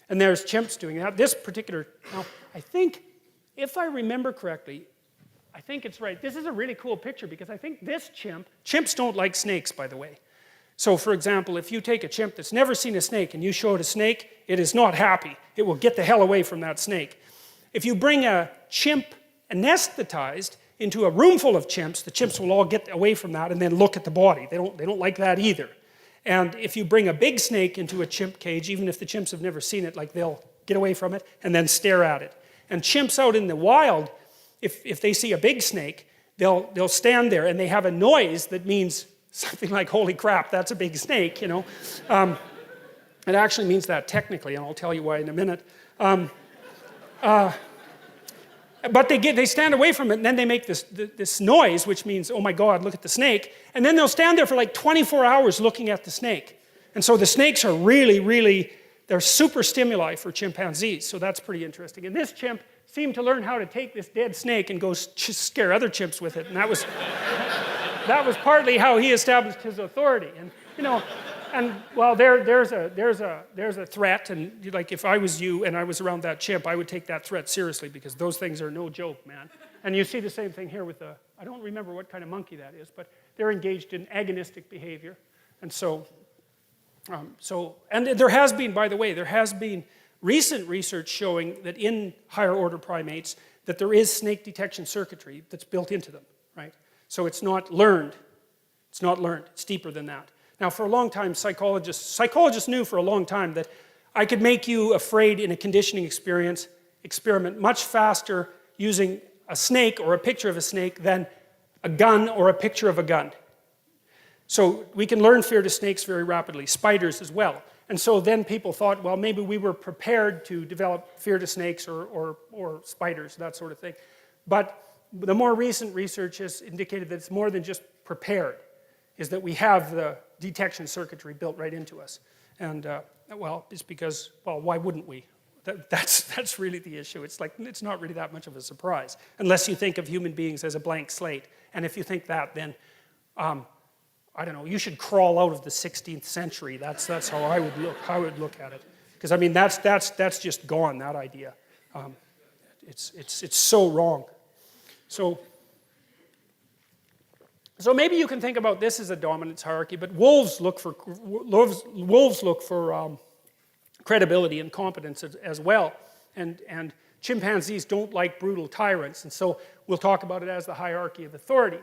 And there's chimps doing that. This particular, now, I think, if I remember correctly, I think it's right. This is a really cool picture because I think this chimps don't like snakes, by the way. So for example, if you take a chimp that's never seen a snake and you show it a snake, it is not happy. It will get the hell away from that snake. If you bring a chimp anesthetized into a room full of chimps, the chimps will all get away from that and then look at the body. They don't like that either. And if you bring a big snake into a chimp cage, even if the chimps have never seen it, like they'll get away from it and then stare at it. And chimps out in the wild, if they see a big snake, they'll stand there and they have a noise that means something like, holy crap, that's a big snake, you know. It actually means that technically, and I'll tell you why in a minute. But they stand away from it, and then they make this noise, which means, oh my God, look at the snake. And then they'll stand there for like 24 hours looking at the snake. And so the snakes are really, they're super stimuli for chimpanzees, so that's pretty interesting. And this chimp seemed to learn how to take this dead snake and go scare other chimps with it, and that was... that was partly how he established his authority. And, you know, and well, there's a threat, and like if I was you and I was around that chimp, I would take that threat seriously because those things are no joke, man. And you see the same thing here with I don't remember what kind of monkey that is, but they're engaged in agonistic behavior. And so, and there has been, by the way, there has been recent research showing that in higher order primates, that there is snake detection circuitry that's built into them, right? So it's not learned. It's not learned. It's deeper than that. Now, for a long time, psychologists knew for a long time that I could make you afraid in a conditioning experiment much faster using a snake or a picture of a snake than a gun or a picture of a gun. So we can learn fear to snakes very rapidly, spiders as well. And so then people thought, well, maybe we were prepared to develop fear to snakes or spiders, that sort of thing. But the more recent research has indicated that it's more than just prepared, is that we have the detection circuitry built right into us. And, well, it's because, well, why wouldn't we? That's really the issue. It's like, it's not really that much of a surprise, unless you think of human beings as a blank slate. And if you think that, then, I don't know, you should crawl out of the 16th century. That's how I would look at it. Because, I mean, that's just gone, that idea. It's so wrong. So maybe you can think about this as a dominance hierarchy, but wolves look for credibility and competence as well, and chimpanzees don't like brutal tyrants, and so we'll talk about it as the hierarchy of authority.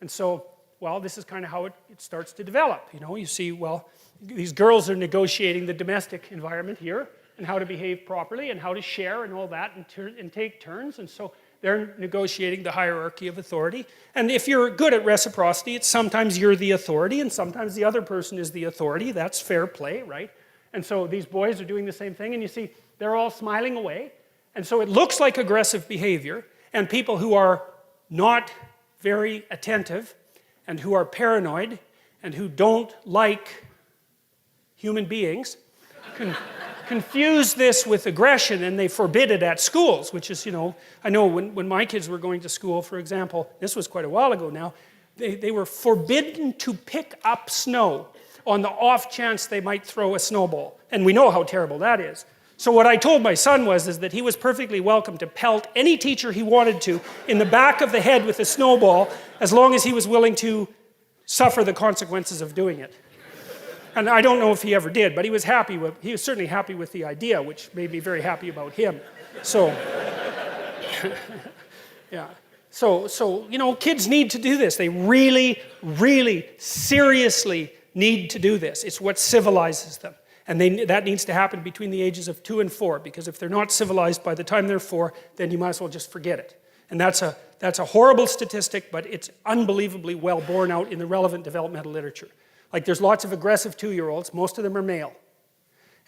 And so, well, this is kind of how it starts to develop. You know, you see, well, these girls are negotiating the domestic environment here, and how to behave properly, and how to share, and all that, and take turns, and so they're negotiating the hierarchy of authority. And if you're good at reciprocity, it's sometimes you're the authority and sometimes the other person is the authority. That's fair play, right? And so these boys are doing the same thing, and you see they're all smiling away. And so it looks like aggressive behavior, and people who are not very attentive and who are paranoid and who don't like human beings can confuse this with aggression, and they forbid it at schools, which is, you know, I know when my kids were going to school, for example, this was quite a while ago now, they were forbidden to pick up snow on the off chance they might throw a snowball. And we know how terrible that is. So what I told my son is that he was perfectly welcome to pelt any teacher he wanted to in the back of the head with a snowball, as long as he was willing to suffer the consequences of doing it. And I don't know if he ever did, but he was certainly happy with the idea, which made me very happy about him. So, yeah. So, you know, kids need to do this. They really, really seriously need to do this. It's what civilizes them. And that needs to happen between the ages of 2 and 4, because if they're not civilized by the time they're 4, then you might as well just forget it. And that's a horrible statistic, but it's unbelievably well borne out in the relevant developmental literature. Like, there's lots of aggressive 2-year-olds, most of them are male.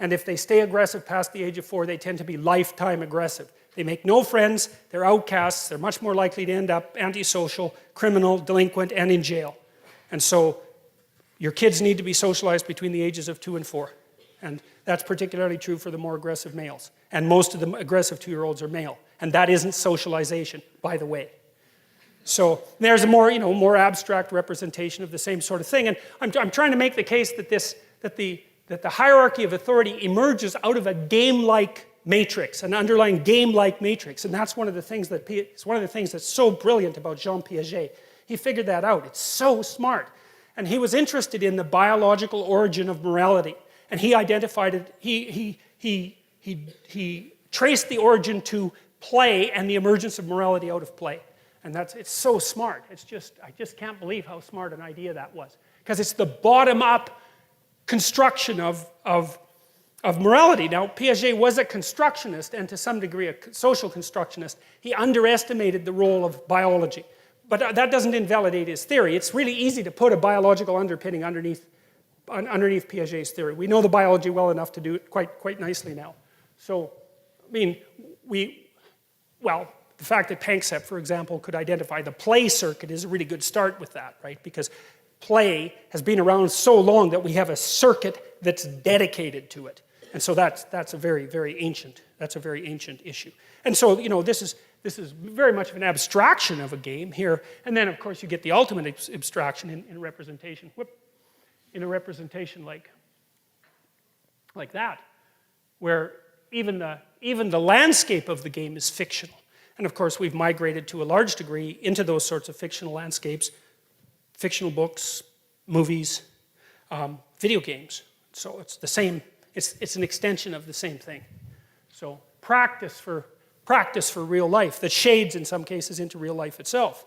And if they stay aggressive past the age of 4, they tend to be lifetime aggressive. They make no friends, they're outcasts, they're much more likely to end up antisocial, criminal, delinquent, and in jail. And so, your kids need to be socialized between the ages of 2 and 4. And that's particularly true for the more aggressive males. And most of the aggressive 2-year-olds are male. And that isn't socialization, by the way. So there's a more abstract representation of the same sort of thing. And I'm trying to make the case that the that the hierarchy of authority emerges out of a game-like matrix, an underlying game-like matrix. And that's one of the things that's so brilliant about Jean Piaget. He figured that out. It's so smart. And he was interested in the biological origin of morality. And he identified it, he traced the origin to play and the emergence of morality out of play. And it's so smart. I just can't believe how smart an idea that was. Because it's the bottom-up construction of morality. Now, Piaget was a constructionist and to some degree a social constructionist. He underestimated the role of biology. But that doesn't invalidate his theory. It's really easy to put a biological underpinning underneath Piaget's theory. We know the biology well enough to do it quite nicely now. So, I mean, the fact that Panksepp, for example, could identify the play circuit is a really good start with that, right? Because play has been around so long that we have a circuit that's dedicated to it. And so that's a very, very ancient issue. And so, you know, this is very much of an abstraction of a game here. And then, of course, you get the ultimate abstraction in representation. In a representation like that, where even the landscape of the game is fictional. And of course, we've migrated to a large degree into those sorts of fictional landscapes, fictional books, movies, video games. So it's the same. It's an extension of the same thing. So practice for real life that shades in some cases into real life itself.